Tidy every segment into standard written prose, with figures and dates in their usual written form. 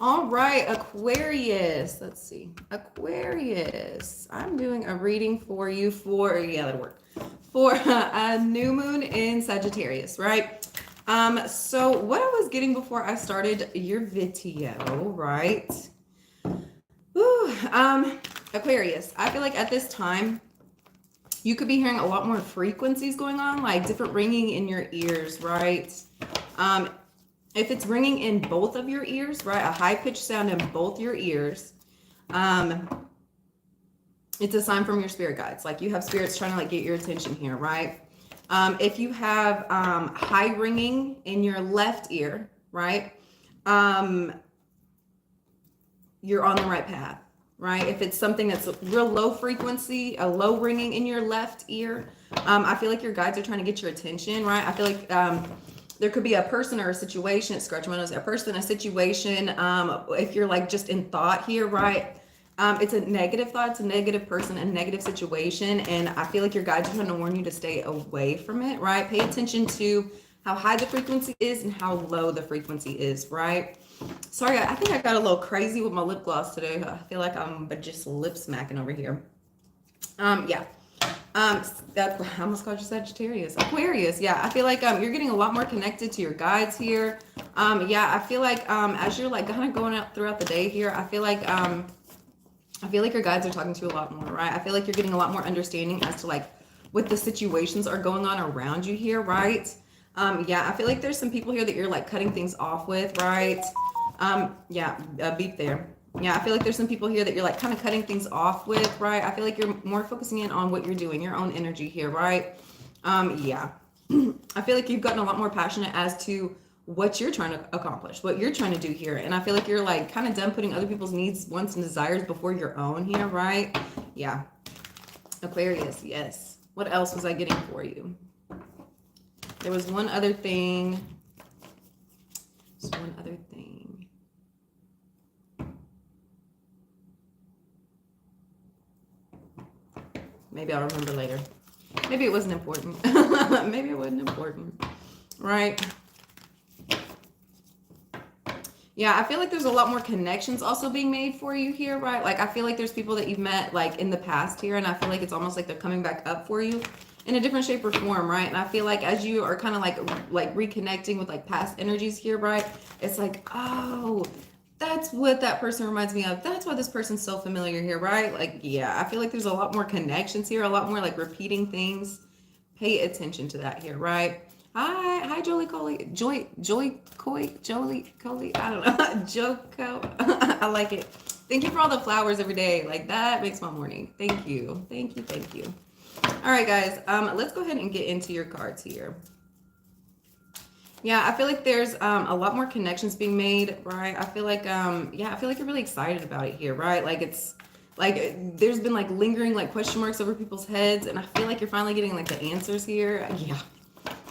All right, Aquarius. Let's see. Aquarius. I'm doing a reading for you for, yeah, that'll work. For a new moon in Sagittarius, right? So what I was getting before I started your video, right? Whew, Aquarius, I feel like at this time, you could be hearing a lot more frequencies going on, like different ringing in your ears, right? Um, if it's ringing in both of your ears, right, a high-pitched sound in both your ears, it's a sign from your spirit guides. Like you have spirits trying to like get your attention here, right? If you have high ringing in your left ear, right, you're on the right path, right? If it's something that's a real low frequency, a low ringing in your left ear, I feel like your guides are trying to get your attention, right? I feel like there could be a person or a situation, scratch my nose, a person, a situation, if you're like just in thought here, right? It's a negative thought, it's a negative person, a negative situation, and I feel like your guides are trying to warn you to stay away from it, right? Pay attention to how high the frequency is and how low the frequency is, right? Sorry, I think I got a little crazy with my lip gloss today. I feel like I'm just lip smacking over here. Yeah. That's, I almost called you Sagittarius. Aquarius, yeah. I feel like you're getting a lot more connected to your guides here. Yeah, I feel like as you're like kind of going out throughout the day here, I feel like your guides are talking to you a lot more, right? I feel like you're getting a lot more understanding as to like what the situations are going on around you here, right? Yeah, I feel like there's some people here that you're like cutting things off with, right? Yeah, beep there. Yeah, I feel like there's some people here that you're like kind of cutting things off with, right? I feel like you're more focusing in on what you're doing, your own energy here, right? Yeah. I feel like you've gotten a lot more passionate as to what you're trying to accomplish, what you're trying to do here. And I feel like you're like kind of done putting other people's needs, wants, and desires before your own here, right? Yeah. Aquarius, yes. What else was I getting for you? There was one other thing. Just one other thing. Maybe I'll remember later. Maybe it wasn't important. Maybe it wasn't important. Right? Yeah, I feel like there's a lot more connections also being made for you here, right? Like I feel like there's people that you've met like in the past here, and I feel like it's almost like they're coming back up for you in a different shape or form, right? And I feel like as you are kind of like reconnecting with like past energies here, right? It's like, oh, that's what that person reminds me of. That's why this person's so familiar here, right? Like, yeah, I feel like there's a lot more connections here, a lot more like repeating things. Pay attention to that here, right? Hi, Jolie Coley, Joy Coy, Jolie Coley. I don't know, Joko. I like it. Thank you for all the flowers every day. Like that makes my morning. Thank you, thank you, thank you. All right, guys. Let's go ahead and get into your cards here. Yeah, I feel like there's a lot more connections being made, right? I feel like yeah, I feel like you're really excited about it here, right? Like it's like there's been like lingering like question marks over people's heads, and I feel like you're finally getting like the answers here. Yeah.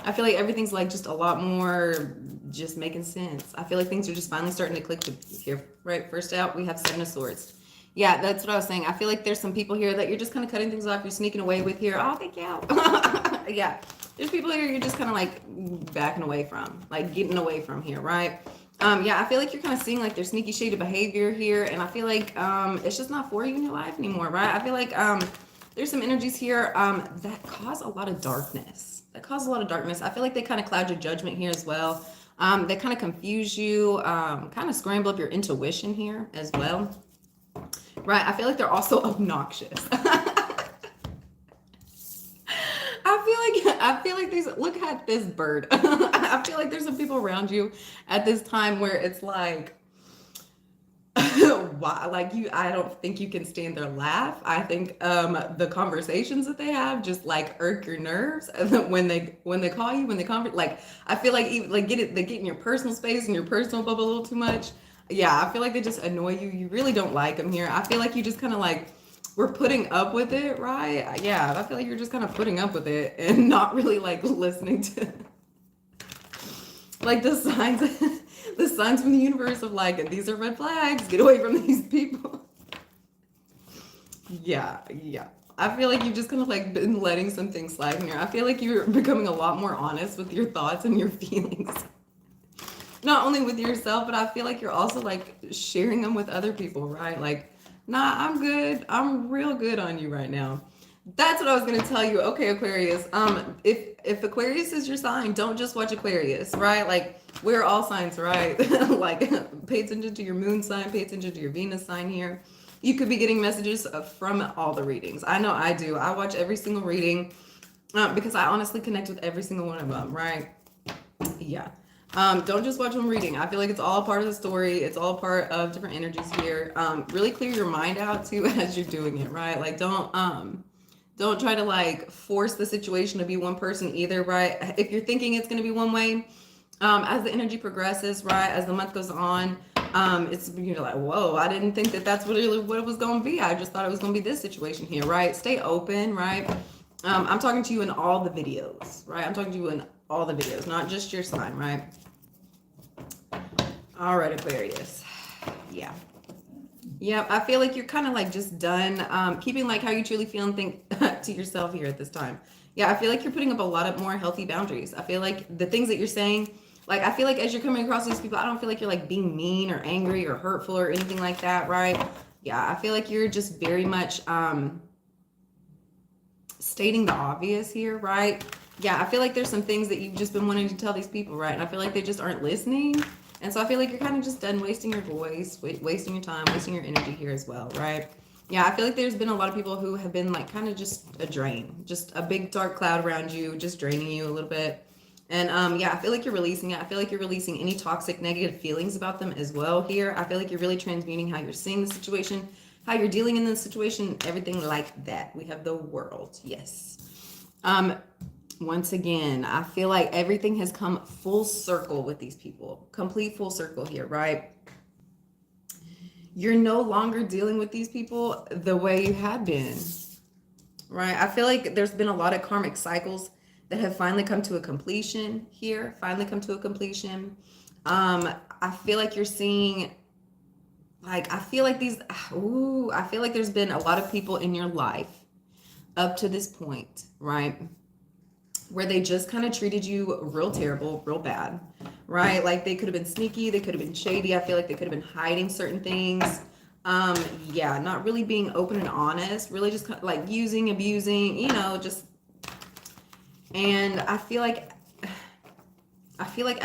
I feel like everything's like just a lot more just making sense. I feel like things are just finally starting to click here, right? First out, we have Seven of Swords. Yeah, that's what I was saying. I feel like there's some people here that you're just kind of cutting things off. You're sneaking away with here. Oh, thank you. Yeah, there's people here you're just kind of like backing away from, like getting away from here, right? Yeah, I feel like you're kind of seeing like their sneaky shade of behavior here, and I feel like it's just not for you in your life anymore, right? I feel like there's some energies here that cause a lot of darkness. I feel like they kind of cloud your judgment here as well. They kind of confuse you, kind of scramble up your intuition here as well. Right, I feel like they're also obnoxious. I feel like these, look at this bird. I feel like there's some people around you at this time where it's like, why, like you, I don't think you can stand their laugh. I think the conversations that they have just like irk your nerves when they call you, when they converse. Like I feel like even like they get in your personal space and your personal bubble a little too much. Yeah, I feel like they just annoy you. You really don't like them here. I feel like you just kind of like we're putting up with it, right? Yeah, I feel like you're just kind of putting up with it and not really like listening to like the signs the signs from the universe of like these are red flags, get away from these people. Yeah. I feel like you've just kind of like been letting some things slide here. I feel like you're becoming a lot more honest with your thoughts and your feelings. not only with yourself, but I feel like you're also like sharing them with other people, right? Like, nah, I'm good. I'm real good on you right now. That's what I was gonna tell you. Okay, Aquarius. If Aquarius is your sign, don't just watch Aquarius, right? Like we're all signs, right? Like pay attention to your moon sign, pay attention to your Venus sign here. You could be getting messages from all the readings. I know I do. I watch every single reading because I honestly connect with every single one of them, right? Yeah. Don't just watch one reading. I feel like it's all part of the story. It's all part of different energies here. Really clear your mind out too as you're doing it, right? Like don't try to like force the situation to be one person either, right? If you're thinking it's going to be one way, as the energy progresses, right, as the month goes on, it's you're like, whoa, I didn't think that that's what it was going to be. I just thought it was going to be this situation here, right? Stay open, right? I'm talking to you in all the videos, right? I'm talking to you in all the videos, not just your sign, right? All right, Aquarius. Yeah. Yeah, I feel like you're kind of like just done keeping like how you truly feel and think to yourself here at this time. Yeah, I feel like you're putting up a lot of more healthy boundaries. I feel like the things that you're saying, like I feel like as you're coming across these people, I don't feel like you're like being mean or angry or hurtful or anything like that, right? Yeah, I feel like you're just very much stating the obvious here, right? Yeah, I feel like there's some things that you've just been wanting to tell these people, right? And I feel like they just aren't listening. And so I feel like you're kind of just done wasting your voice, wasting your time, wasting your energy here as well, right? Yeah, I feel like there's been a lot of people who have been like kind of just a drain, just a big dark cloud around you, just draining you a little bit. And yeah, I feel like you're releasing it. I feel like you're releasing any toxic negative feelings about them as well here. I feel like you're really transmuting how you're seeing the situation, how you're dealing in the situation, everything like that. We have the world. Yes. Once again, I feel like everything has come full circle with these people. Complete full circle here, right? You're no longer dealing with these people the way you had been, right? I feel like there's been a lot of karmic cycles that have finally come to a completion here, finally come to a completion. I feel like you're seeing, like, I feel like I feel like there's been a lot of people in your life up to this point, right? Where they just kind of treated you real terrible, real bad, right? Like they could have been sneaky, they could have been shady. I feel like they could have been hiding certain things. Yeah, not really being open and honest, really just kind of like using, abusing, just. And I feel like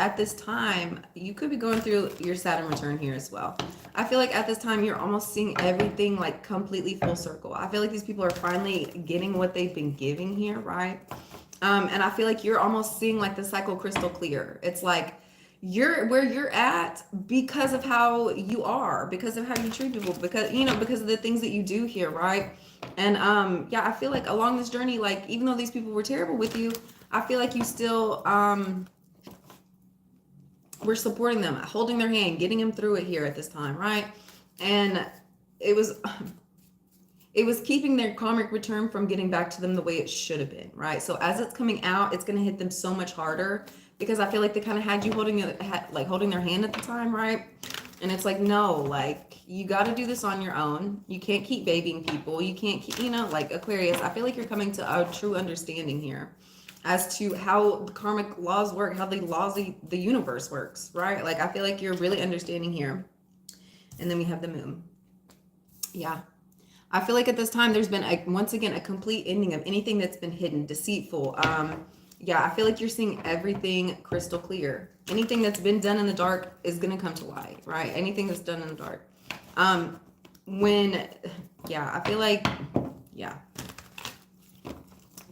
at this time, you could be going through your Saturn return here as well. I feel like at this time, you're almost seeing everything like completely full circle. I feel like these people are finally getting what they've been giving here, right? And I feel like you're almost seeing like the cycle crystal clear. It's like you're where you're at because of how you are, because of how you treat people, because of the things that you do here, right? And yeah, I feel like along this journey, like even though these people were terrible with you, I feel like you still were supporting them, holding their hand, getting them through it here at this time, right? And it was keeping their karmic return from getting back to them the way it should have been, right? So as it's coming out, it's going to hit them so much harder because I feel like they kind of had you holding their hand at the time, right? And it's like, no, like you got to do this on your own. You can't keep babying people. You can't keep, like Aquarius, I feel like you're coming to a true understanding here as to how the karmic laws work, how the universe works, right? Like I feel like you're really understanding here. And then we have the moon. Yeah. I feel like at this time, there's been, once again, a complete ending of anything that's been hidden, deceitful. Yeah, I feel like you're seeing everything crystal clear. Anything that's been done in the dark is going to come to light, right? Anything that's done in the dark. I feel like, yeah.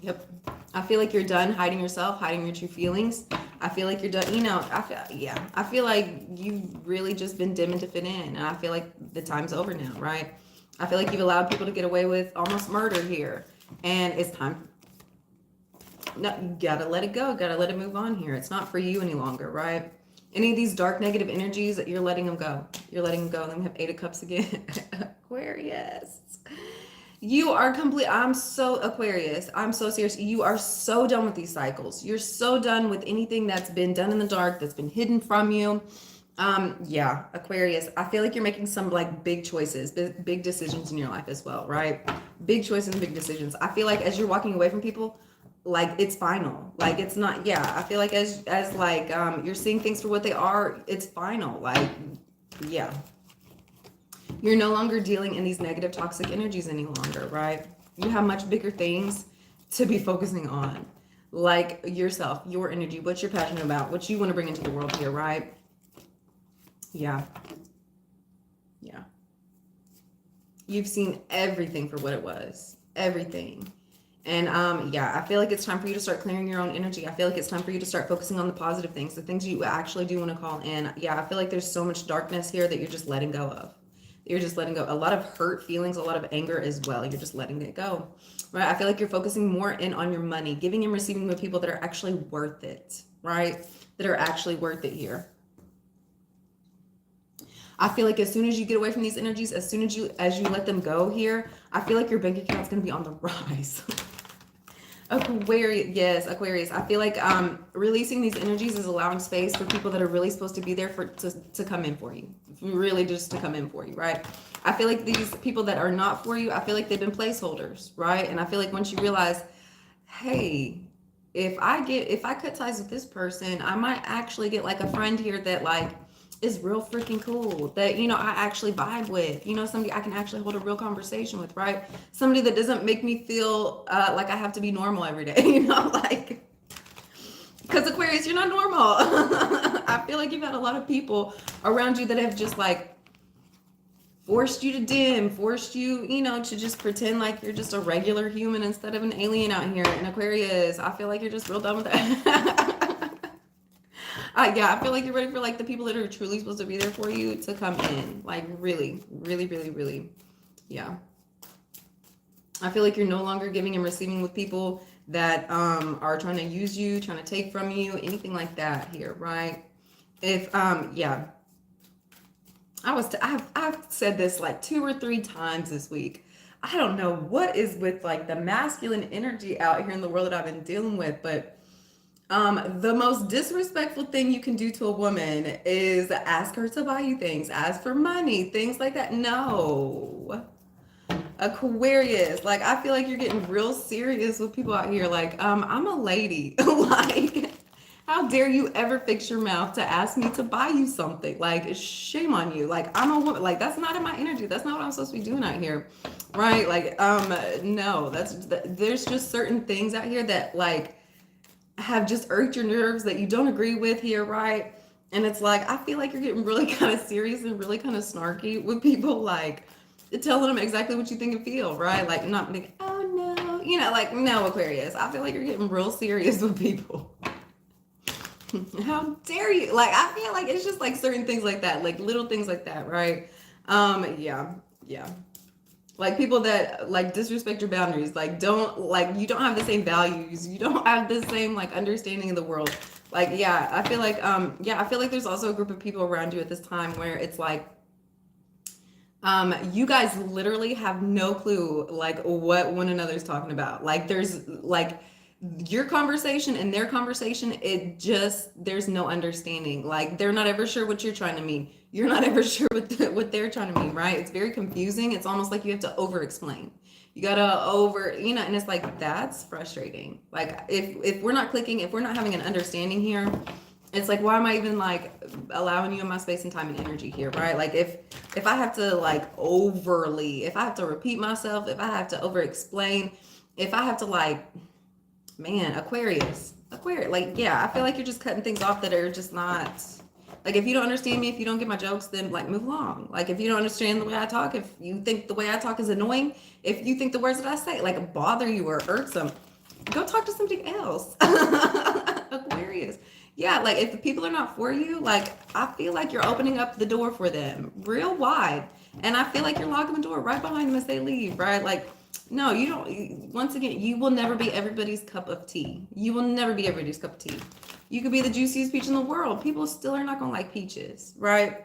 Yep. I feel like you're done hiding yourself, hiding your true feelings. I feel like you're done, I feel like you've really just been dimming to fit in. And I feel like the time's over now, right? I feel like you've allowed people to get away with almost murder here. And it's time. No, you gotta let it go. Gotta let it move on here. It's not for you any longer, right? Any of these dark negative energies, you're letting them go. You're letting them go. And then we have 8 of Cups again. Aquarius. You are I'm so Aquarius. I'm so serious. You are so done with these cycles. You're so done with anything that's been done in the dark, that's been hidden from you. Yeah, Aquarius, I feel like you're making some like big choices, big decisions in your life as well, right? Big choices and big decisions. I feel like as you're walking away from people, like it's final. Like it's not, yeah, I feel like as like you're seeing things for what they are, it's final. Like, yeah. You're no longer dealing in these negative toxic energies any longer, right? You have much bigger things to be focusing on. Like yourself, your energy, what you're passionate about, what you want to bring into the world here, right? Yeah. Yeah. You've seen everything for what it was. Everything. And yeah, I feel like it's time for you to start clearing your own energy. I feel like it's time for you to start focusing on the positive things, the things you actually do want to call in. Yeah, I feel like there's so much darkness here that you're just letting go of. You're just letting go. A lot of hurt feelings, a lot of anger as well. You're just letting it go. Right? I feel like you're focusing more in on your money, giving and receiving with people that are actually worth it, right? That are actually worth it here. I feel like as soon as you get away from these energies, as soon as you let them go here, I feel like your bank account's going to be on the rise. Aquarius, yes, Aquarius. I feel like releasing these energies is allowing space for people that are really supposed to be there to come in for you. Really just to come in for you, right? I feel like these people that are not for you, I feel like they've been placeholders, right? And I feel like once you realize, hey, if I cut ties with this person, I might actually get like a friend here that like is real freaking cool, that I actually vibe with, somebody I can actually hold a real conversation with, right? Somebody that doesn't make me feel like I have to be normal every day, like, because Aquarius, you're not normal. I feel like you've had a lot of people around you that have just like forced you to dim, forced you, to just pretend like you're just a regular human instead of an alien out here. And Aquarius, I feel like you're just real done with that. Yeah, I feel like you're ready for like the people that are truly supposed to be there for you to come in. Like really, really, really, really. Yeah. I feel like you're no longer giving and receiving with people that are trying to use you, trying to take from you, anything like that here, right? If yeah. I've said this like 2 or 3 times this week. I don't know what is with like the masculine energy out here in the world that I've been dealing with, but the most disrespectful thing you can do to a woman is ask her to buy you things, ask for money, things like that. No. Aquarius, like I feel like you're getting real serious with people out here. Like, I'm a lady. Like, how dare you ever fix your mouth to ask me to buy you something? Like, shame on you. Like, I'm a woman. Like, that's not in my energy. That's not what I'm supposed to be doing out here. Right? Like, no, there's just certain things out here that like have just irked your nerves that you don't agree with here, right? And it's like, I feel like you're getting really kind of serious and really kind of snarky with people, like telling them exactly what you think and feel, right? Like not like, oh no, like no, Aquarius. I feel like you're getting real serious with people. How dare you? Like, I feel like it's just like certain things like that, like little things like that, right? Yeah. Like people that like disrespect your boundaries, like you don't have the same values, you don't have the same like understanding of the world. Like, yeah, I feel like there's also a group of people around you at this time where it's like you guys literally have no clue like what one another's talking about. Like there's like your conversation and their conversation, there's no understanding. Like they're not ever sure what you're trying to mean. You're not ever sure what they're trying to mean, right? It's very confusing. It's almost like you have to over explain. You gotta and it's like, that's frustrating. Like if we're not clicking, if we're not having an understanding here, it's like, why am I even like allowing you in my space and time and energy here, right? Like if I have to like if I have to repeat myself, if I have to over explain, if I have to like, man, Aquarius, like, yeah, I feel like you're just cutting things off that are just not, like, if you don't understand me, if you don't get my jokes, then like move along. Like, if you don't understand the way I talk, if you think the way I talk is annoying, if you think the words that I say like bother you or irksome, go talk to somebody else. Aquarius. Yeah, like if the people are not for you, like I feel like you're opening up the door for them real wide. And I feel like you're locking the door right behind them as they leave, right? Like, no, you don't. Once again, you will never be everybody's cup of tea. You will never be everybody's cup of tea. You could be the juiciest peach in the world. People still are not going to like peaches, right?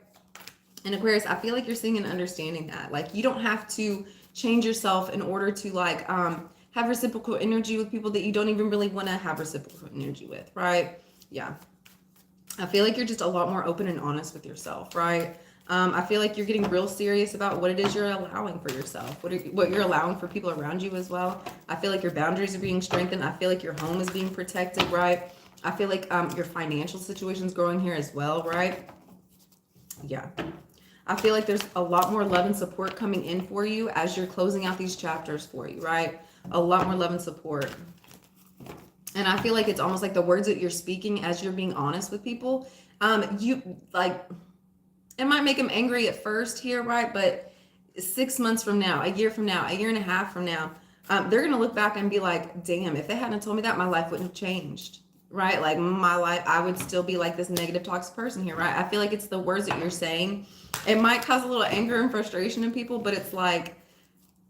And Aquarius, I feel like you're seeing and understanding that. Like, you don't have to change yourself in order to like have reciprocal energy with people that you don't even really want to have reciprocal energy with, right? Yeah. I feel like you're just a lot more open and honest with yourself, right? I feel like you're getting real serious about what it is you're allowing for yourself, what you're allowing for people around you as well. I feel like your boundaries are being strengthened. I feel like your home is being protected, right? I feel like your financial situation is growing here as well, right? Yeah. I feel like there's a lot more love and support coming in for you as you're closing out these chapters for you, right? A lot more love and support. And I feel like it's almost like the words that you're speaking as you're being honest with people. You like, it might make them angry at first here, right? But 6 months from now, a year from now, a year and a half from now, they're going to look back and be like, damn, if they hadn't told me that, my life wouldn't have changed, right? Like my life, I would still be like this negative, toxic person here, right? I feel like it's the words that you're saying. It might cause a little anger and frustration in people, but it's like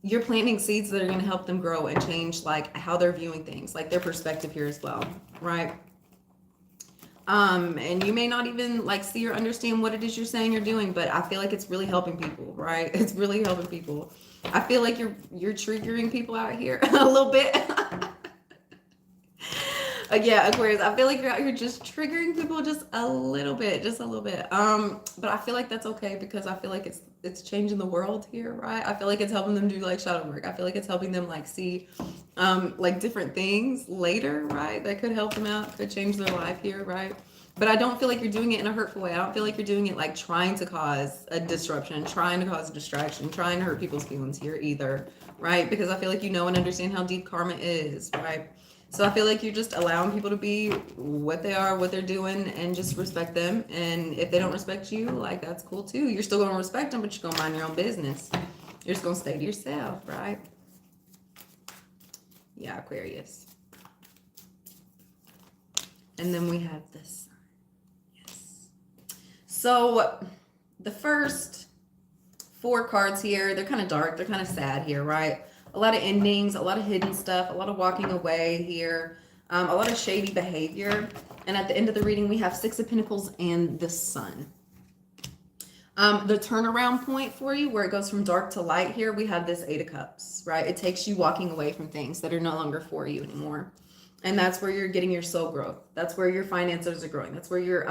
you're planting seeds that are going to help them grow and change like how they're viewing things, like their perspective here as well, right? And you may not even like see or understand what it is you're saying you're doing, but I feel like it's really helping people, right? It's really helping people. I feel like you're triggering people out here a little bit. Yeah, Aquarius, I feel like you're out here just triggering people just a little bit, but I feel like that's okay because I feel like it's changing the world here, right? I feel like it's helping them do like shadow work. I feel like it's helping them like see like different things later, right? That could help them out, could change their life here, right? But I don't feel like you're doing it in a hurtful way. I don't feel like you're doing it like trying to cause a disruption, trying to cause a distraction, trying to hurt people's feelings here either, right? Because I feel like you know and understand how deep karma is, right? So I feel like you're just allowing people to be what they are, what they're doing, and just respect them. And if they don't respect you, like that's cool too. You're still going to respect them, but you're going to mind your own business. You're just going to stay to yourself, right? Yeah, Aquarius. And then we have the sun. Yes. So the first 4 cards here, they're kind of dark. They're kind of sad here, right? A lot of endings, a lot of hidden stuff, a lot of walking away here, a lot of shady behavior. And at the end of the reading, we have 6 of Pentacles and the Sun. The turnaround point for you, where it goes from dark to light here, we have this 8 of Cups, right? It takes you walking away from things that are no longer for you anymore. And that's where you're getting your soul growth. That's where your finances are growing. That's where you're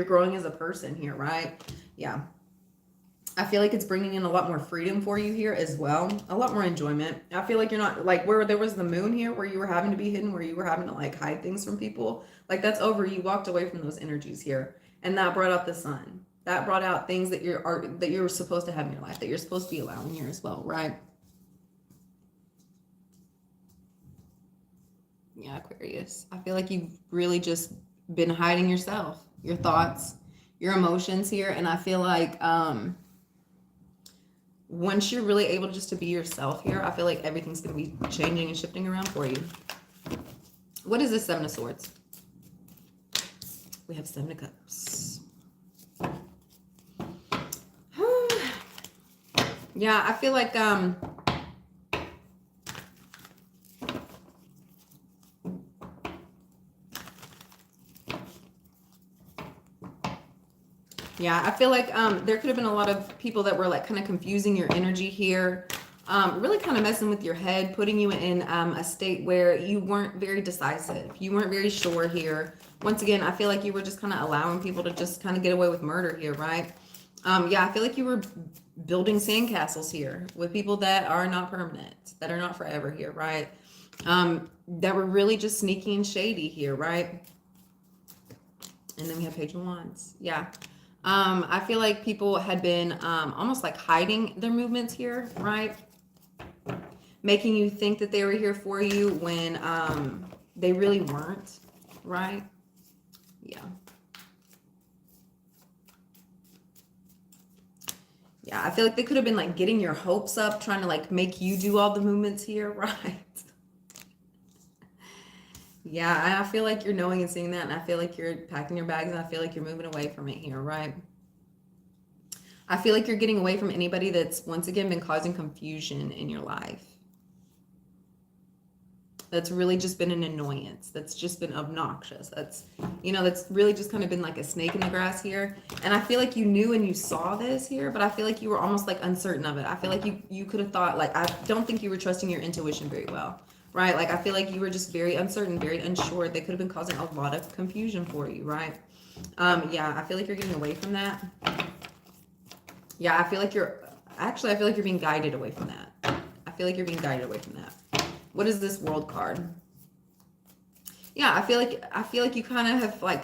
growing as a person here, right? Yeah. I feel like it's bringing in a lot more freedom for you here as well. A lot more enjoyment. I feel like you're not like where there was the moon here where you were having to be hidden, where you were having to like hide things from people. Like that's over. You walked away from those energies here. And that brought out the sun. That brought out things that you're supposed to have in your life, that you're supposed to be allowing here as well, right? Yeah, Aquarius. I feel like you've really just been hiding yourself, your thoughts, your emotions here. And I feel like once you're really able just to be yourself here, I feel like everything's going to be changing and shifting around for you. What is this 7 of Swords? We have 7 of Cups. Yeah, I feel like yeah, I feel like there could have been a lot of people that were like kind of confusing your energy here, really kind of messing with your head, putting you in a state where you weren't very decisive. You weren't very sure here. Once again, I feel like you were just kind of allowing people to just kind of get away with murder here, right? Yeah, I feel like you were building sandcastles here with people that are not permanent, that are not forever here, right? That were really just sneaky and shady here, right? And then we have Page of Wands. Yeah. I feel like people had been almost like hiding their movements here, right? Making you think that they were here for you when they really weren't, right? Yeah. Yeah, I feel like they could have been like getting your hopes up, trying to like make you do all the movements here, right? Yeah, I feel like you're knowing and seeing that, and I feel like you're packing your bags, and I feel like you're moving away from it here, right? I feel like you're getting away from anybody that's, once again, been causing confusion in your life. That's really just been an annoyance. That's just been obnoxious. That's, that's really just kind of been like a snake in the grass here. And I feel like you knew and you saw this here, but I feel like you were almost like uncertain of it. I feel like you could have thought, like, I don't think you were trusting your intuition very well. Right? Like, I feel like you were just very uncertain, very unsure. They could have been causing a lot of confusion for you, right? Yeah, I feel like you're getting away from that. Yeah, I feel like I feel like you're being guided away from that. I feel like you're being guided away from that. What is this World card? Yeah, I feel like you kind of have like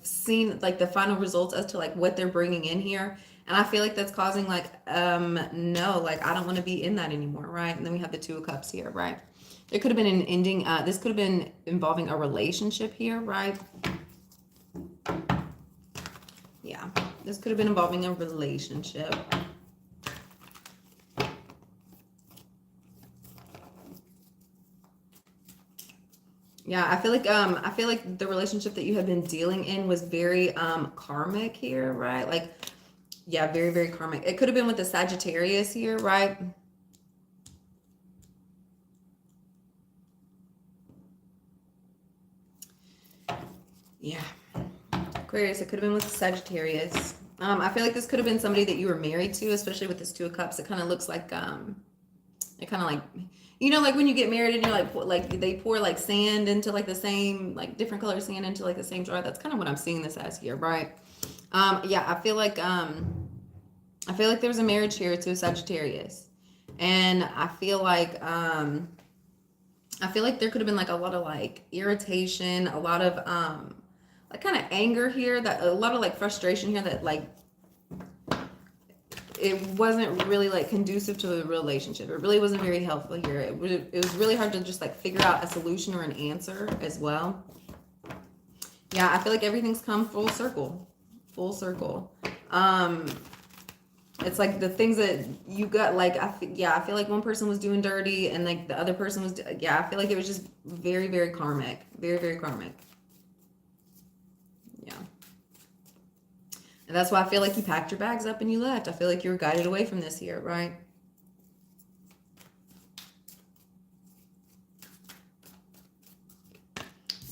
seen like the final results as to like what they're bringing in here. And I feel like that's causing like, no, like I don't want to be in that anymore, right? And then we have the Two of Cups here, right? There could have been an ending. This could have been involving a relationship here, right? Yeah, this could have been involving a relationship. Yeah, I feel like the relationship that you have been dealing in was very karmic here, right? Like, yeah, very, very karmic. It could have been with the Sagittarius here, right? Yeah. Aquarius, it could have been with Sagittarius. I feel like this could have been somebody that you were married to, especially with this Two of Cups. It kind of looks like, it kind of like, you know, like when you get married and you're like they pour like sand into like the same, like different color sand into like the same jar. That's kind of what I'm seeing this as here, right? Yeah, I feel like there was a marriage here to a Sagittarius, and I feel like there could have been like a lot of like irritation, a lot of like kind of anger here, that a lot of like frustration here, that like it wasn't really like conducive to the relationship. It really wasn't very helpful here. It was really hard to just like figure out a solution or an answer as well. Yeah, I feel like everything's come full circle. Full circle. It's like the things that you got, like, I feel like one person was doing dirty and like the other person was, yeah, I feel like it was just very, very karmic. Very, very karmic. Yeah. And that's why I feel like you packed your bags up and you left. I feel like you were guided away from this here, right?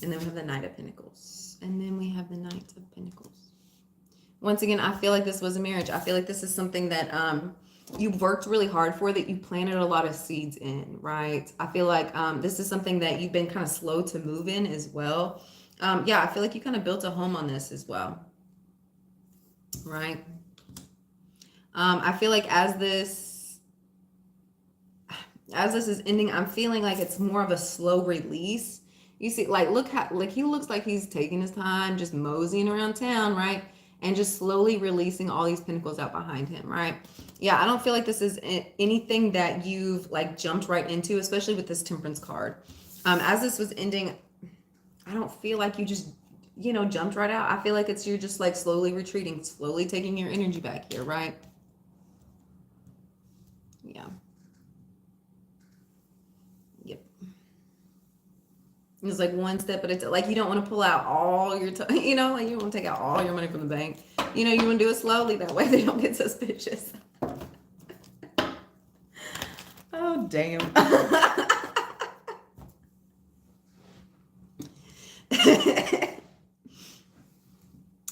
And then we have the Knight of Pentacles. And then we have the Knight of Pentacles. Once again, I feel like this was a marriage. I feel like this is something that you worked really hard for, that you planted a lot of seeds in, right? I feel like this is something that you've been kind of slow to move in as well. Yeah, I feel like you kind of built a home on this as well, right? I feel like as this is ending, I'm feeling like it's more of a slow release. You see, like, look how, like, he looks like he's taking his time, just moseying around town, right? And just slowly releasing all these pentacles out behind him, right? Yeah, I don't feel like this is anything that you've like jumped right into, especially with this Temperance card. As this was ending, I don't feel like you just, you know, jumped right out. I feel like you're just like slowly retreating, slowly taking your energy back here, right? Yeah. Yep. It's like one step at a time. Like, you don't want to pull out all your time, you know, like you don't want to take out all your money from the bank. You know, you want to do it slowly. That way they don't get suspicious. Oh, damn.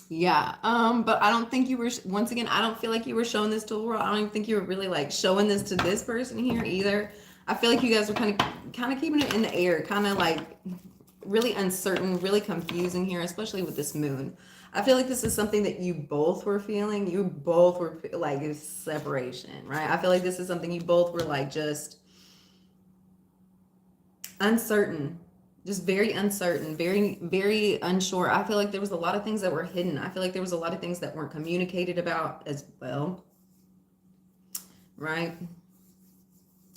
Yeah. But I don't think you were, once again, I don't feel like you were showing this to the world. I don't even think you were really like showing this to this person here either. I feel like you guys were kind of keeping it in the air, kind of like really uncertain, really confusing here, especially with this moon. I feel like this is something that you both were feeling. You both were like, it's separation, right? I feel like this is something you both were like just uncertain, just very uncertain, very, very unsure. I feel like there was a lot of things that were hidden. I feel like there was a lot of things that weren't communicated about as well, right?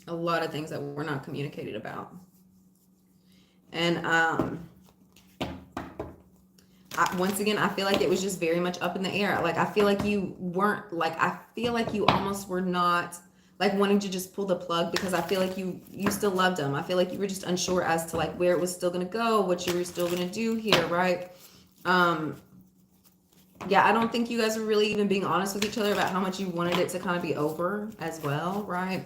A lot of things that were not communicated about. And once again, I feel like it was just very much up in the air. Like, I feel like you weren't, like, I feel like you almost were not like wanting to just pull the plug, because I feel like you still loved him. I feel like you were just unsure as to like where it was still going to go, what you were still going to do here, right? Yeah, I don't think you guys were really even being honest with each other about how much you wanted it to kind of be over as well, right?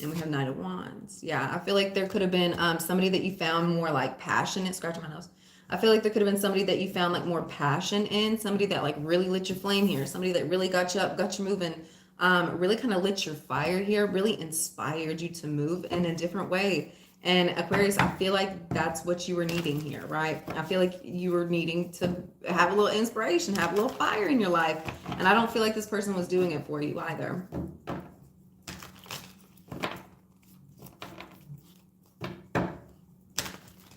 And we have Knight of Wands. Yeah, I feel like there could have been somebody that you found more like passionate. Scratching my nose. I feel like there could have been somebody that you found like more passion in. Somebody that like really lit your flame here. Somebody that really got you up, got you moving. Really kind of lit your fire here. Really inspired you to move in a different way. And Aquarius, I feel like that's what you were needing here, right? I feel like you were needing to have a little inspiration, have a little fire in your life. And I don't feel like this person was doing it for you either.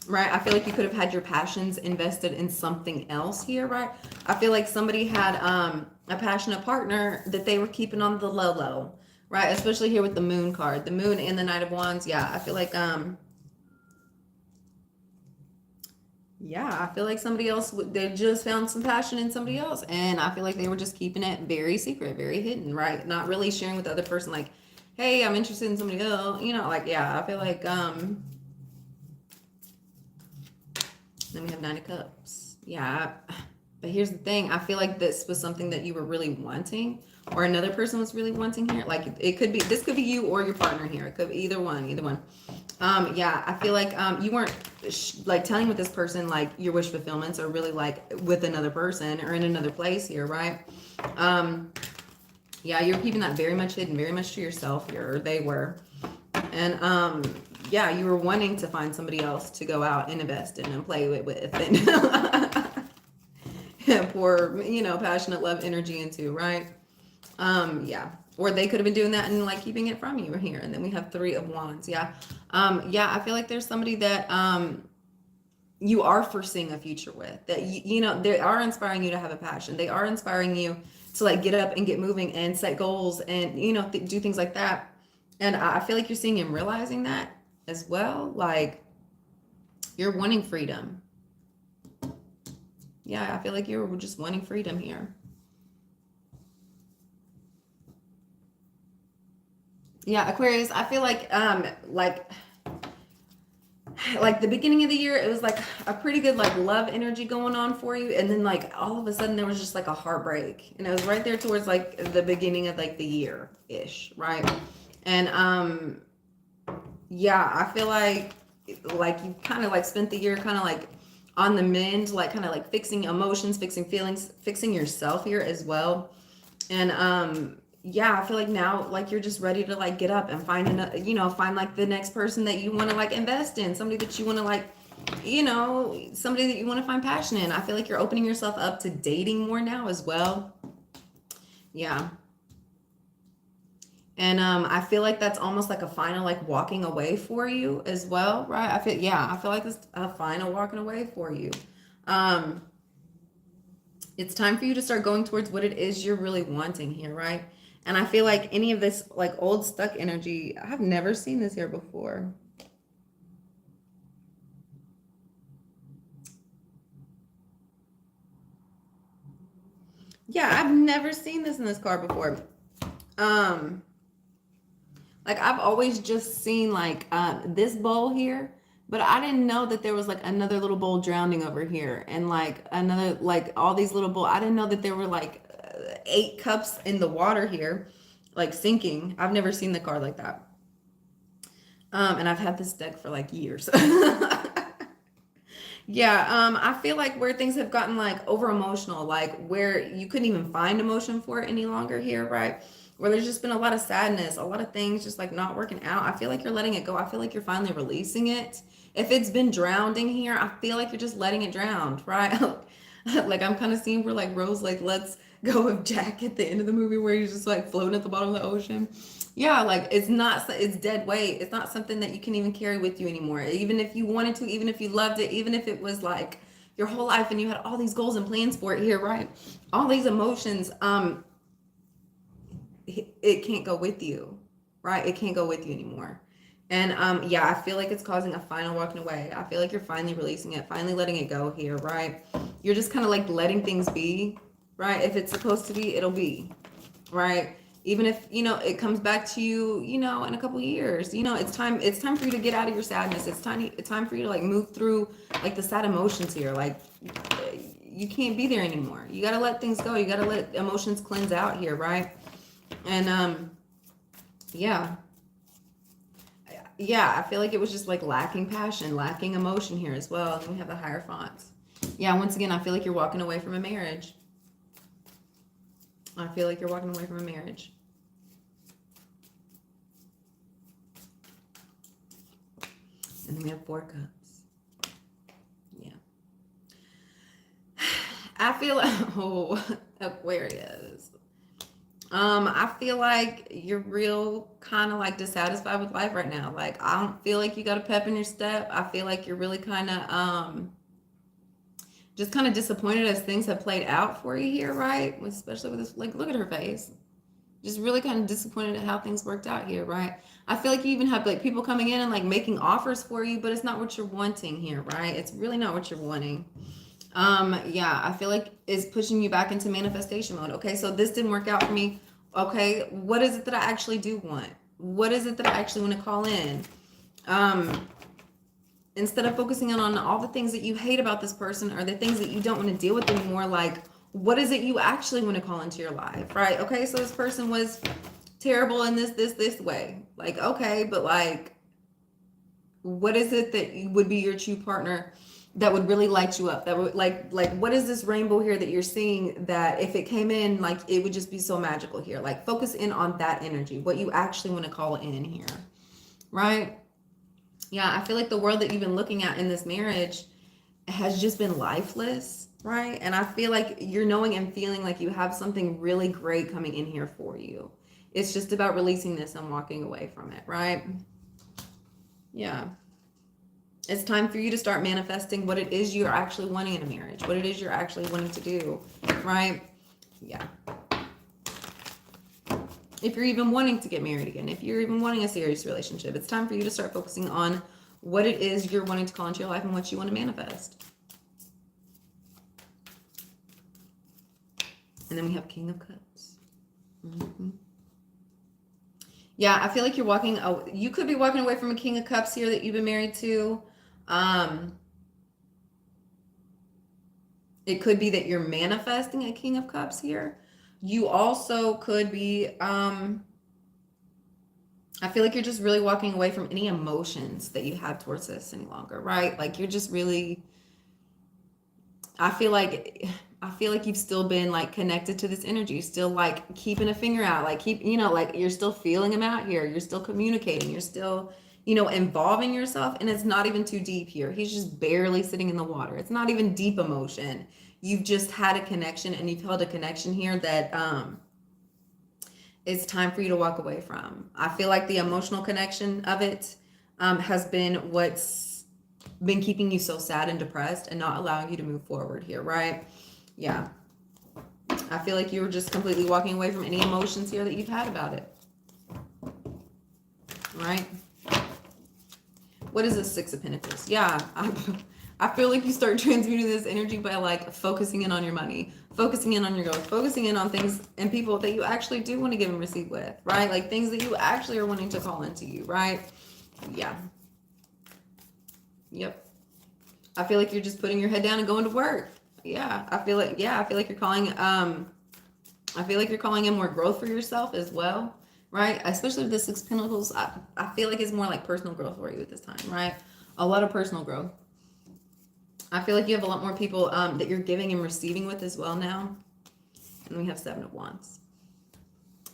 Right? I feel like you could have had your passions invested in something else here, right? I feel like somebody had a passionate partner that they were keeping on the low, right? Especially here with the moon card, the moon and the Knight of Wands. Yeah, I feel like yeah, I feel like somebody else, they just found some passion in somebody else, and I feel like they were just keeping it very secret, very hidden, right? Not really sharing with the other person, like, hey, I'm interested in somebody else, you know, like, yeah, I feel like then we have 9 of Cups. Yeah. But here's the thing. I feel like this was something that you were really wanting, or another person was really wanting here. Like it could be, this could be you or your partner here. It could be either one, either one. Yeah, I feel like you weren't like telling with this person like your wish fulfillments, or really like with another person or in another place here, right? Yeah, you're keeping that very much hidden, very much to yourself here, or they were. And yeah, you were wanting to find somebody else to go out and invest in and play with and pour, you know, passionate love energy into, right? Yeah. Or they could have been doing that and like keeping it from you here. And then we have 3 of Wands. Yeah. Yeah, I feel like there's somebody that you are foreseeing a future with, that you know, they are inspiring you to have a passion. They are inspiring you to like get up and get moving and set goals and, you know, do things like that. And I feel like you're seeing him realizing that as well. Like you're wanting freedom. Yeah, I feel like you're just wanting freedom here. Yeah, Aquarius, I feel like the beginning of the year, it was like a pretty good like love energy going on for you, and then like all of a sudden there was just like a heartbreak, and it was right there towards like the beginning of like the year ish, right? And yeah, I feel like you kind of like spent the year kind of like on the mend, like kind of like fixing emotions, fixing feelings, fixing yourself here as well. And yeah, I feel like now like you're just ready to like get up and find another, you know, find like the next person that you want to like invest in, somebody that you want to like, you know, somebody that you want to find passion in. I feel like you're opening yourself up to dating more now as well. Yeah. And I feel like that's almost like a final like walking away for you as well, right? I feel like it's a final walking away for you. Um it's time for you to start going towards what it is you're really wanting here, right? And I feel like any of this like old stuck energy, I've never seen this here before. Yeah, I've never seen this in this card before. Um, like I've always just seen like this bowl here, but I didn't know that there was like another little bowl drowning over here, and like another like all these little bowl. I didn't know that there were like 8 cups in the water here, like sinking. I've never seen the card like that. And I've had this deck for like years. Yeah, I feel like where things have gotten like over emotional, like where you couldn't even find emotion for it any longer here, right? Where there's just been a lot of sadness, a lot of things just like not working out. I feel like you're letting it go. I feel like you're finally releasing it. If it's been drowning here, I feel like you're just letting it drown, right? Like I'm kind of seeing where like Rose like lets go of Jack at the end of the movie where he's just like floating at the bottom of the ocean. Yeah, like it's dead weight. It's not something that you can even carry with you anymore. Even if you wanted to, even if you loved it, even if it was like your whole life and you had all these goals and plans for it here, right? All these emotions, it can't go with you, right? It can't go with you anymore. And yeah, I feel like it's causing a final walking away. I feel like you're finally releasing it, finally letting it go here, right? You're just kind of like letting things be, right? If it's supposed to be, it'll be, right? Even if, you know, it comes back to you, you know, in a couple years, you know, it's time for you to get out of your sadness. It's time for you to like move through like the sad emotions here. Like you can't be there anymore. You got to let things go. You got to let emotions cleanse out here, right? And yeah. Yeah, I feel like it was just like lacking passion, lacking emotion here as well. And then we have the Hierophants. Yeah, once again, I feel like you're walking away from a marriage. I feel like you're walking away from a marriage. And we have 4 cups. Yeah. I feel like, oh, Aquarius. I feel like you're real kind of like dissatisfied with life right now. Like, I don't feel like you got a pep in your step. I feel like you're really kind of just kind of disappointed as things have played out for you here, right? Especially with this, like, look at her face. Just really kind of disappointed at how things worked out here, right? I feel like you even have like people coming in and like making offers for you, but it's not what you're wanting here, right? It's really not what you're wanting. Yeah, I feel like it's pushing you back into manifestation mode. Okay, so this didn't work out for me. Okay, what is it that I actually do want? What is it that I actually want to call in? Instead of focusing on all the things that you hate about this person or the things that you don't want to deal with anymore, like, what is it you actually want to call into your life, right? Okay, so this person was terrible in this way. Like, okay, but like, what is it that would be your true partner that would really light you up? That would like what is this rainbow here that you're seeing that if it came in, like, it would just be so magical here? Like, focus in on that energy, what you actually want to call in here, right? Yeah, I feel like the world that you've been looking at in this marriage has just been lifeless, right? And I feel like you're knowing and feeling like you have something really great coming in here for you. It's just about releasing this and walking away from it, right? Yeah. It's time for you to start manifesting what it is you're actually wanting in a marriage, what it is you're actually wanting to do, right? Yeah. If you're even wanting to get married again, if you're even wanting a serious relationship, it's time for you to start focusing on what it is you're wanting to call into your life and what you want to manifest. And then we have King of Cups. Mm-hmm. Yeah, I feel like you're walking. You could be walking away from a King of Cups here that you've been married to. It could be that you're manifesting a King of Cups here. You also could be. I feel like you're just really walking away from any emotions that you have towards this any longer, right? Like, you're just really. I feel like you've still been like connected to this energy, still like keeping a finger out, like like you're still feeling him out here. You're still communicating. You're still, involving yourself, and it's not even too deep here. He's just barely sitting in the water. It's not even deep emotion. You've just had a connection, and you've held a connection here that it's time for you to walk away from. I feel like the emotional connection of it has been what's been keeping you so sad and depressed and not allowing you to move forward here, right? Yeah. I feel like you were just completely walking away from any emotions here that you've had about it. Right? What is this Six of Pentacles? Yeah. I feel like you start transmuting this energy by like focusing in on your money, focusing in on your growth, focusing in on things and people that you actually do want to give and receive with, right? Like things that you actually are wanting to call into you, right? Yeah. Yep. I feel like you're just putting your head down and going to work. Yeah. I feel like you're calling, I feel like you're calling in more growth for yourself as well, right? Especially with the Six of Pentacles. I feel like it's more like personal growth for you at this time, right? A lot of personal growth. I feel like you have a lot more people that you're giving and receiving with as well now. And we have Seven of Wands.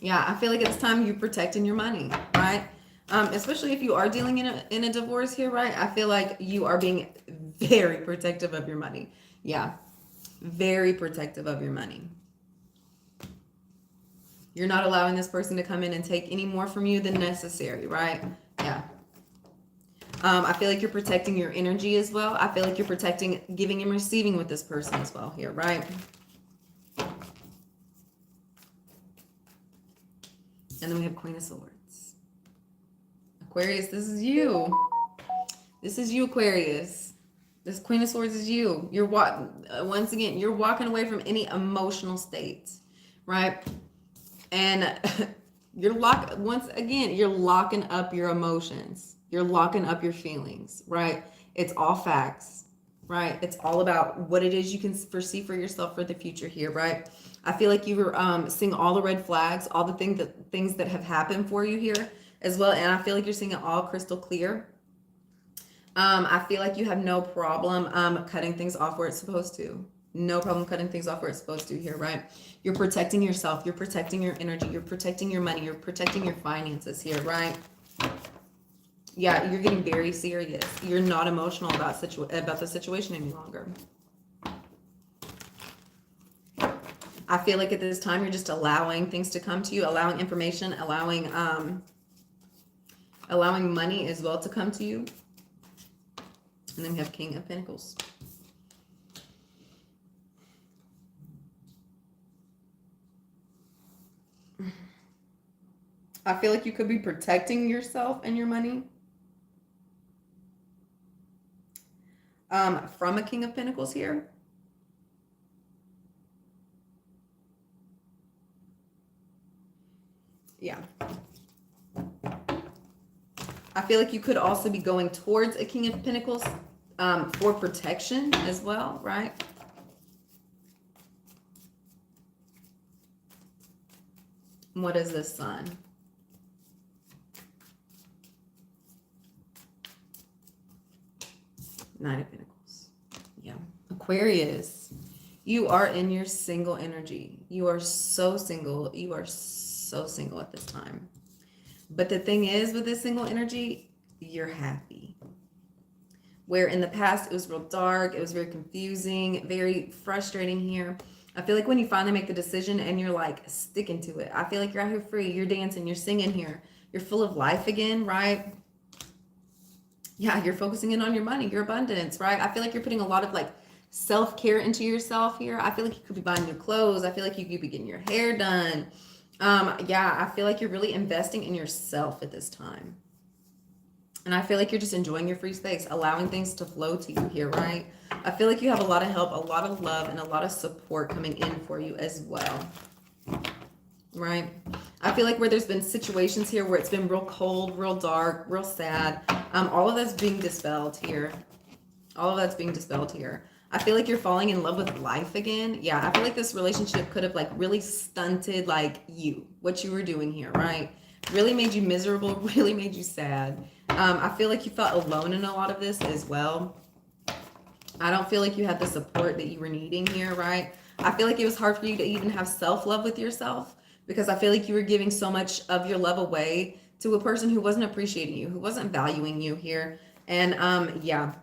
Yeah, I feel like it's time you're protecting your money, right? Especially if you are dealing in a divorce here, right? I feel like you are being very protective of your money. Yeah, very protective of your money. You're not allowing this person to come in and take any more from you than necessary, right? Yeah. I feel like you're protecting your energy as well. I feel like you're protecting giving and receiving with this person as well here, right? And then we have Queen of Swords. Aquarius, this is you. This is you, Aquarius. This Queen of Swords is you. You're once again, you're walking away from any emotional states, right? And you're locking up your emotions. You're locking up your feelings, right? It's all facts, right? It's all about what it is you can foresee for yourself for the future here, right? I feel like you were seeing all the red flags, all the things that have happened for you here as well. And I feel like you're seeing it all crystal clear. I feel like you have no problem cutting things off where it's supposed to. No problem cutting things off where it's supposed to here, right? You're protecting yourself. You're protecting your energy. You're protecting your money. You're protecting your finances here, right? Yeah, you're getting very serious. You're not emotional about the situation any longer. I feel like at this time you're just allowing things to come to you, allowing information, allowing money as well to come to you. And then we have King of Pentacles. I feel like you could be protecting yourself and your money from a King of Pentacles here. Yeah. I feel like you could also be going towards a King of Pentacles for protection as well, right? What is this Sun? Nine of Pentacles. Yeah. Aquarius. You are in your single energy. You are so single. You are so single at this time. But the thing is, with this single energy, you're happy. Where in the past, it was real dark. It was very confusing, very frustrating here. I feel like when you finally make the decision and you're like sticking to it, I feel like you're out here free. You're dancing. You're singing here. You're full of life again, right? Yeah, you're focusing in on your money, your abundance, right? I feel like you're putting a lot of like self-care into yourself here. I feel like you could be buying new clothes. I feel like you could be getting your hair done. Yeah, I feel like you're really investing in yourself at this time. And I feel like you're just enjoying your free space, allowing things to flow to you here, right? I feel like you have a lot of help, a lot of love, and a lot of support coming in for you as well. Right? I feel like where there's been situations here where it's been real cold, real dark, real sad, all of that's being dispelled here. All of that's being dispelled here. I feel like you're falling in love with life again. Yeah, I feel like this relationship could have like really stunted like what you were doing here, right? Really made you miserable, really made you sad. I feel like you felt alone in a lot of this as well. I don't feel like you had the support that you were needing here, right? I feel like it was hard for you to even have self-love with yourself, because I feel like you were giving so much of your love away to a person who wasn't appreciating you, who wasn't valuing you here. And yeah,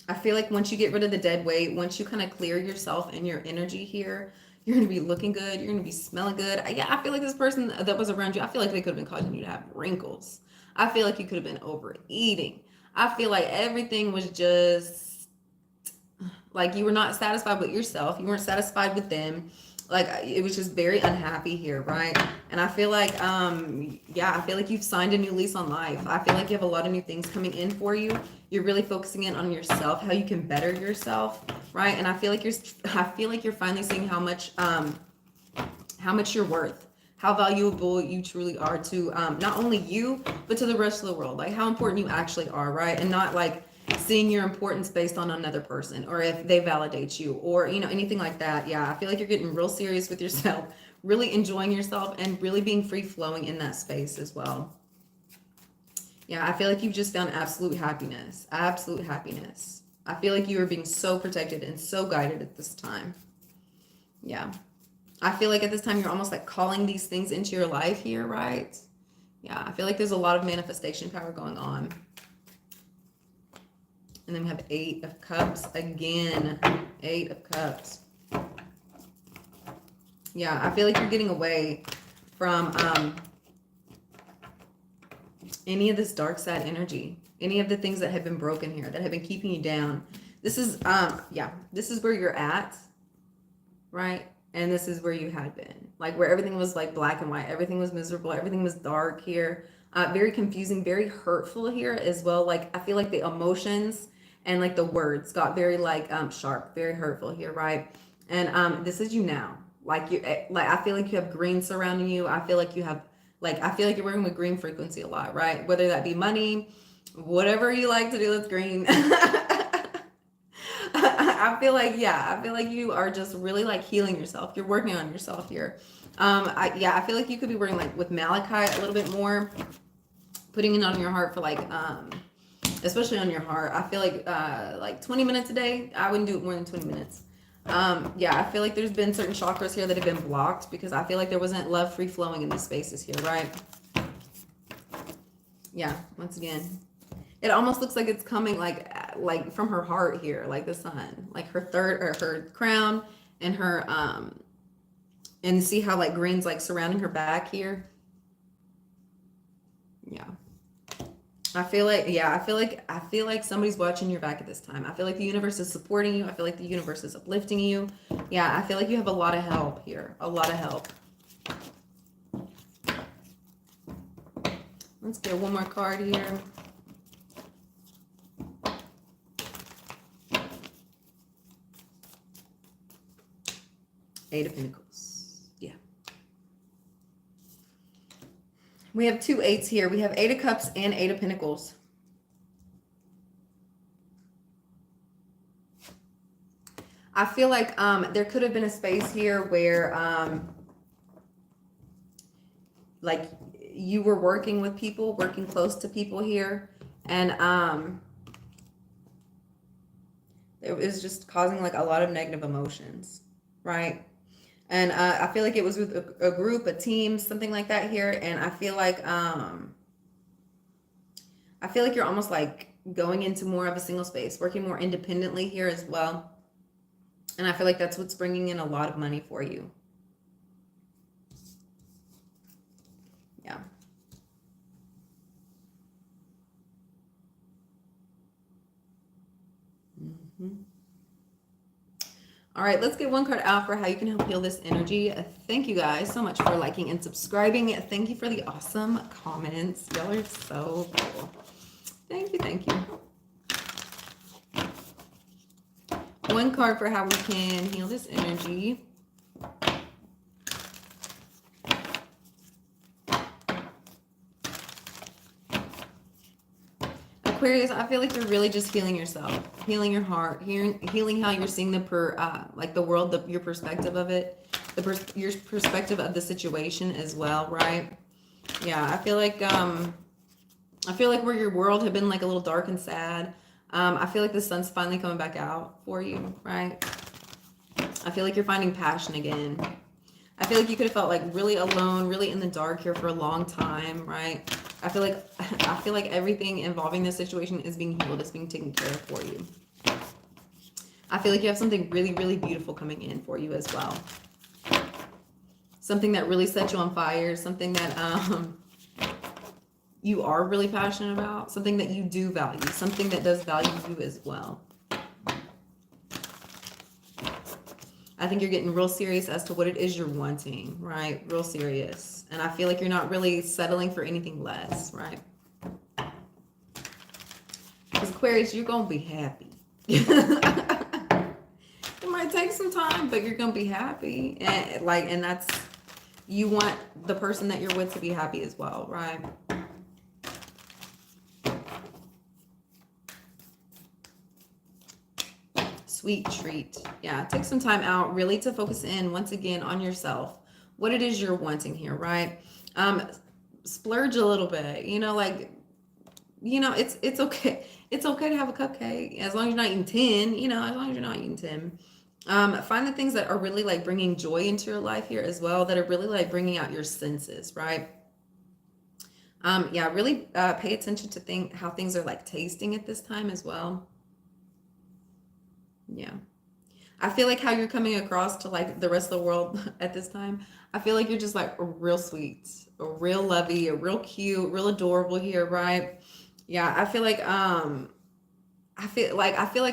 I feel like once you get rid of the dead weight, once you kind of clear yourself and your energy here, you're going to be looking good. You're going to be smelling good. Yeah, I feel like this person that was around you, I feel like they could have been causing you to have wrinkles. I feel like you could have been overeating. I feel like everything was just like you were not satisfied with yourself. You weren't satisfied with them. Like it was just very unhappy here, right? And I feel like yeah, I feel like you've signed a new lease on life. I feel like you have a lot of new things coming in for you. You're really focusing in on yourself, how you can better yourself, right? And I feel like you're finally seeing how much you're worth, how valuable you truly are to not only you, but to the rest of the world. Like how important you actually are, right? And not like seeing your importance based on another person, or if they validate you, or anything like that. Yeah, I feel like you're getting real serious with yourself, really enjoying yourself, and really being free flowing in that space as well. Yeah, I feel like you've just found absolute happiness. Absolute happiness. I feel like you are being so protected and so guided at this time. Yeah. I feel like at this time you're almost like calling these things into your life here, right? Yeah, I feel like there's a lot of manifestation power going on. And then we have 8 of Cups again. 8 of Cups. Yeah, I feel like you're getting away from any of this dark side energy. Any of the things that have been broken here, that have been keeping you down. This is, yeah, this is where you're at, right? And this is where you had been. Like where everything was like black and white. Everything was miserable. Everything was dark here. Very confusing, very hurtful here as well. Like I feel like the emotions and like the words got very like sharp, very hurtful here, right? And this is you now. Like I feel like you have green surrounding you. I feel like you have I feel like you're working with green frequency a lot, right? Whether that be money, whatever you like to do with green. I feel like, yeah, I feel like you are just really like healing yourself. You're working on yourself here. I feel like you could be working like with malachite a little bit more, putting it on your heart for like, especially on your heart. I feel like 20 minutes a day. I wouldn't do it more than 20 minutes. Yeah, I feel like there's been certain chakras here that have been blocked because I feel like there wasn't love free flowing in these spaces here, right? Yeah, once again, It almost looks like it's coming like from her heart here, like the sun, like her third or her crown and her and see how like green's like surrounding her back here. Yeah. I feel like somebody's watching your back at this time. I feel like the universe is supporting you. I feel like the universe is uplifting you. Yeah, I feel like you have a lot of help here. A lot of help. Let's get one more card here. Eight of Pentacles. Yeah. We have two eights here. We have Eight of Cups and Eight of Pentacles. I feel like there could have been a space here where like you were working with people, working close to people here, and it was just causing like a lot of negative emotions, right? And I feel like it was with a group, a team, something like that here. And I feel like you're almost like going into more of a single space, working more independently here as well. And I feel like that's what's bringing in a lot of money for you. Yeah. All right, let's get one card out for how you can help heal this energy. Thank you guys so much for liking and subscribing. Thank you for the awesome comments. Y'all are so cool. Thank you, thank you. One card for how we can heal this energy. Aquarius, I feel like you're really just healing yourself, healing your heart, healing how you're seeing the world, your perspective of it, your perspective of the situation as well, right? Yeah, I feel like where your world had been like a little dark and sad, I feel like the sun's finally coming back out for you, right? I feel like you're finding passion again. I feel like you could have felt like really alone, really in the dark here for a long time, right? I feel like everything involving this situation is being healed, is being taken care of for you. I feel like you have something really, really beautiful coming in for you as well. Something that really sets you on fire, something that you are really passionate about, something that you do value, something that does value you as well. I think you're getting real serious as to what it is you're wanting, right? Real serious. And I feel like you're not really settling for anything less, right? Because Aquarius, you're going to be happy. It might take some time, but you're going to be happy. And that's, you want the person that you're with to be happy as well, right? Sweet treat. Yeah, take some time out really to focus in once again on yourself, what it is you're wanting here, right? Splurge a little bit, it's okay. It's okay to have a cupcake as long as you're not eating 10, as long as you're not eating 10. Find the things that are really like bringing joy into your life here as well, that are really like bringing out your senses, right? Yeah, really pay attention to how things are like tasting at this time as well. Yeah. I feel like how you're coming across to like the rest of the world at this time. I feel like you're just like real sweet, real lovey, real cute, real adorable here, right? Yeah, I feel like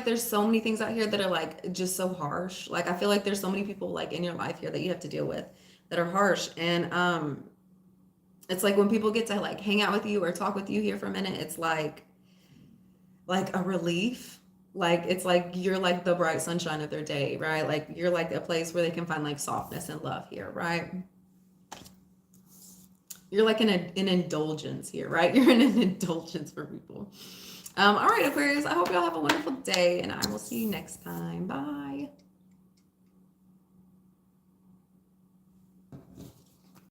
there's so many things out here that are like just so harsh. Like I feel like there's so many people like in your life here that you have to deal with that are harsh. And it's like when people get to like hang out with you or talk with you here for a minute, it's like a relief. Like it's like you're like the bright sunshine of their day, right? Like you're like a place where they can find like softness and love here, right? You're like an indulgence here, right? You're in an indulgence for people. All right, Aquarius, I hope y'all have a wonderful day, and I will see you next time. Bye.